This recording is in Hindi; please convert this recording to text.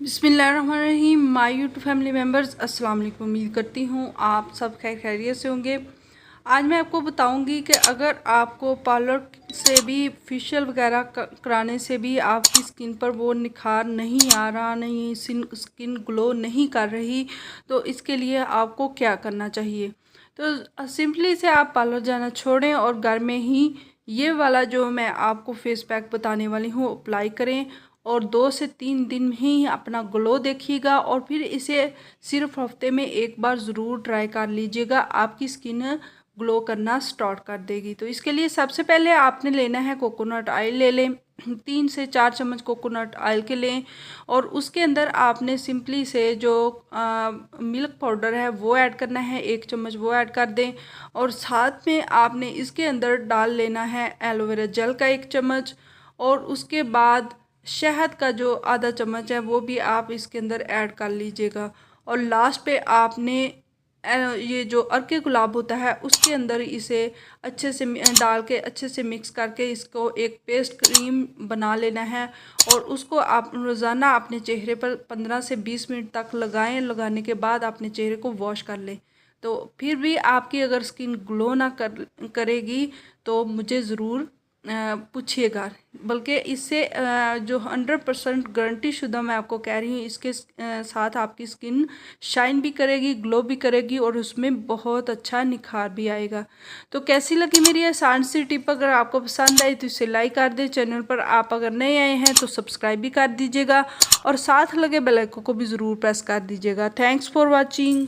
बिस्मिल्लाहिर्रहमानिर्रहीम। माय यूट्यूब फैमिली मेम्बर्स, अस्सलाम वालेकुम। उम्मीद करती हूँ आप सब खैर खैरियत से होंगे। आज मैं आपको बताऊंगी कि अगर आपको पार्लर से भी फेशियल वगैरह कराने से भी आपकी स्किन पर वो निखार नहीं आ रहा, नहीं स्किन ग्लो नहीं कर रही, तो इसके लिए आपको क्या करना चाहिए। तो सिंपली से आप पार्लर जाना छोड़ें और घर में ही ये वाला जो मैं आपको फेस पैक बताने वाली हूँ अप्लाई करें और 2 से 3 दिन में ही अपना ग्लो देखिएगा। और फिर इसे सिर्फ हफ्ते में एक बार ज़रूर ट्राई कर लीजिएगा, आपकी स्किन ग्लो करना स्टार्ट कर देगी। तो इसके लिए सबसे पहले आपने लेना है कोकोनट ऑयल ले लें, 3 से 4 चम्मच कोकोनट ऑयल के लें। और उसके अंदर आपने सिंपली से जो मिल्क पाउडर है वो ऐड करना है, 1 चम्मच वो ऐड कर दें। और साथ में आपने इसके अंदर डाल लेना है एलोवेरा जेल का 1 चम्मच। और उसके बाद शहद का जो आधा चम्मच है वो भी आप इसके अंदर ऐड कर लीजिएगा। और लास्ट पे आपने ये जो अर्के गुलाब होता है उसके अंदर इसे अच्छे से डाल के अच्छे से मिक्स करके इसको एक पेस्ट क्रीम बना लेना है। और उसको आप रोज़ाना अपने चेहरे पर 15 से 20 मिनट तक लगाएं। लगाने के बाद अपने चेहरे को वॉश कर लें। तो फिर भी आपकी अगर स्किन ग्लो ना करेगी तो मुझे ज़रूर पूछिएगा। बल्कि इससे जो 100% गारंटी शुदा मैं आपको कह रही हूँ, इसके साथ आपकी स्किन शाइन भी करेगी, ग्लो भी करेगी और उसमें बहुत अच्छा निखार भी आएगा। तो कैसी लगी मेरी आसान सी टिप? अगर आपको पसंद आई तो इसे लाइक कर दें। चैनल पर आप अगर नए आए हैं तो सब्सक्राइब भी कर दीजिएगा और साथ लगे बेल आइकन को भी ज़रूर प्रेस कर दीजिएगा। Thanks for watching.